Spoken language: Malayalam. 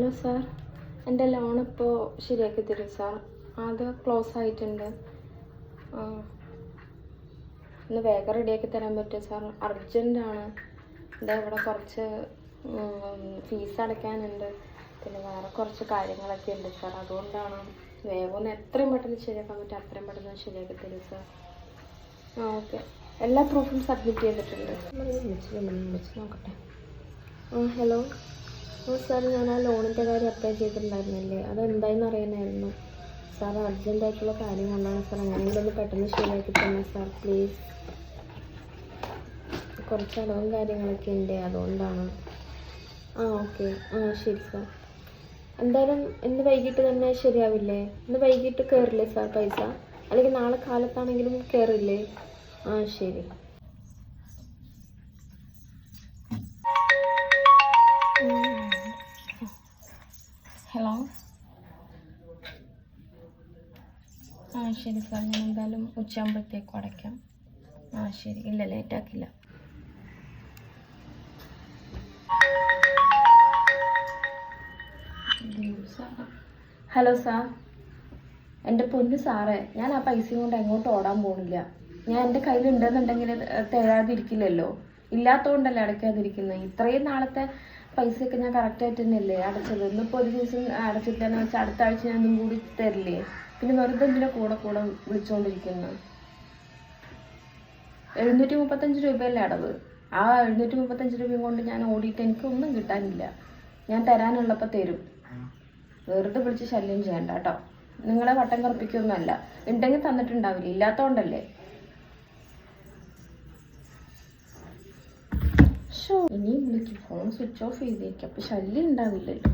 ഹലോ സാർ, എൻ്റെ ലോൺ ഇപ്പോൾ ശരിയാക്കി തരും സാർ. അത് ക്ലോസ് ആയിട്ടുണ്ട്. ഒന്ന് വേഗം റെഡിയാക്കി തരാൻ പറ്റുമോ സാർ? അർജൻറ്റാണ്. എൻ്റെ ഇവിടെ കുറച്ച് ഫീസ് അടയ്ക്കാനുണ്ട്, പിന്നെ വേറെ കുറച്ച് കാര്യങ്ങളൊക്കെ ഉണ്ട് സാർ. അതുകൊണ്ടാണ് വേഗം ഒന്ന് എത്രയും പെട്ടെന്ന് ശരിയാക്കാൻ പറ്റും അത്രയും പെട്ടെന്ന് ശരിയാക്കി തരും സാർ. ഓക്കെ, എല്ലാ പ്രൂഫും സബ്മിറ്റ് ചെയ്തിട്ടുണ്ട്. വിളിച്ച് നോക്കട്ടെ. ഹലോ സാർ, ഞാൻ ആ ലോണിൻ്റെ കാര്യം അപ്ലൈ ചെയ്തിട്ടുണ്ടായിരുന്നില്ലേ, അതെന്തായെന്ന് അറിയാനായിരുന്നു സാർ. അർജൻറ്റായിട്ടുള്ള കാര്യം കൊണ്ടാണ് സാർ. അങ്ങനെയെങ്കിലും ഒന്ന് പെട്ടെന്ന് ശരിയാക്കി തന്നെ സാർ, പ്ലീസ്. കുറച്ച് അളവും കാര്യങ്ങളൊക്കെ ഉണ്ട്, അതുകൊണ്ടാണ്. ഓക്കെ, ശരി സാർ. എന്തായാലും ഇന്ന് വൈകിട്ട് തന്നെ ശരിയാവില്ലേ? ഇന്ന് വൈകിട്ട് കയറില്ലേ സാർ പൈസ? അല്ലെങ്കിൽ നാളെ കാലത്താണെങ്കിലും കയറില്ലേ? ശരി. ഹലോ, ശരി സാർ, ഞാൻ എന്തായാലും ഉച്ചയാകുമ്പോഴത്തേക്കും അടയ്ക്കാം. ശരി, ഇല്ല ലേറ്റാക്കില്ല. ഹലോ സാർ, എൻ്റെ പൊന്നു സാറേ, ഞാൻ ആ പൈസയും കൊണ്ട് എങ്ങോട്ട് ഓടാൻ പോകുന്നില്ല. ഞാൻ എൻ്റെ കയ്യിലുണ്ടെന്നുണ്ടെങ്കിൽ തരാതിരിക്കില്ലല്ലോ. ഇല്ലാത്തതുകൊണ്ടല്ലേ അടയ്ക്കാതിരിക്കുന്നത്. ഇത്രയും നാളത്തെ പൈസയൊക്കെ ഞാൻ കറക്റ്റായിട്ട് തന്നെയല്ലേ അടച്ചത്. ഇന്നിപ്പോൾ ഒരു ദിവസം അടച്ചിട്ടില്ലെന്ന് വെച്ചാൽ അടുത്ത ആഴ്ച ഞാൻ ഒന്നും കൂടി തരില്ലേ? പിന്നെ വെറുതെ എന്തിനാ കൂടെ വിളിച്ചുകൊണ്ടിരിക്കുന്നത്? 735 രൂപയല്ലേ അടവ്. ആ 735 രൂപയും കൊണ്ട് ഞാൻ ഓടിയിട്ട് എനിക്കൊന്നും കിട്ടാനില്ല. ഞാൻ തരാനുള്ളപ്പോൾ തരും. വെറുതെ വിളിച്ച് ശല്യം ചെയ്യണ്ട കേട്ടോ. നിങ്ങളെ വട്ടം കറപ്പിക്കൊന്നുമല്ല. ഉണ്ടെങ്കിൽ തന്നിട്ടുണ്ടാവില്ല, ഇല്ലാത്തതുകൊണ്ടല്ലേ. ഇനിയും വിളിക്കും, ഫോൺ സ്വിച്ച് ഓഫ് ചെയ്തേക്കും, അപ്പം ശല്യം ഉണ്ടാവില്ലല്ലോ.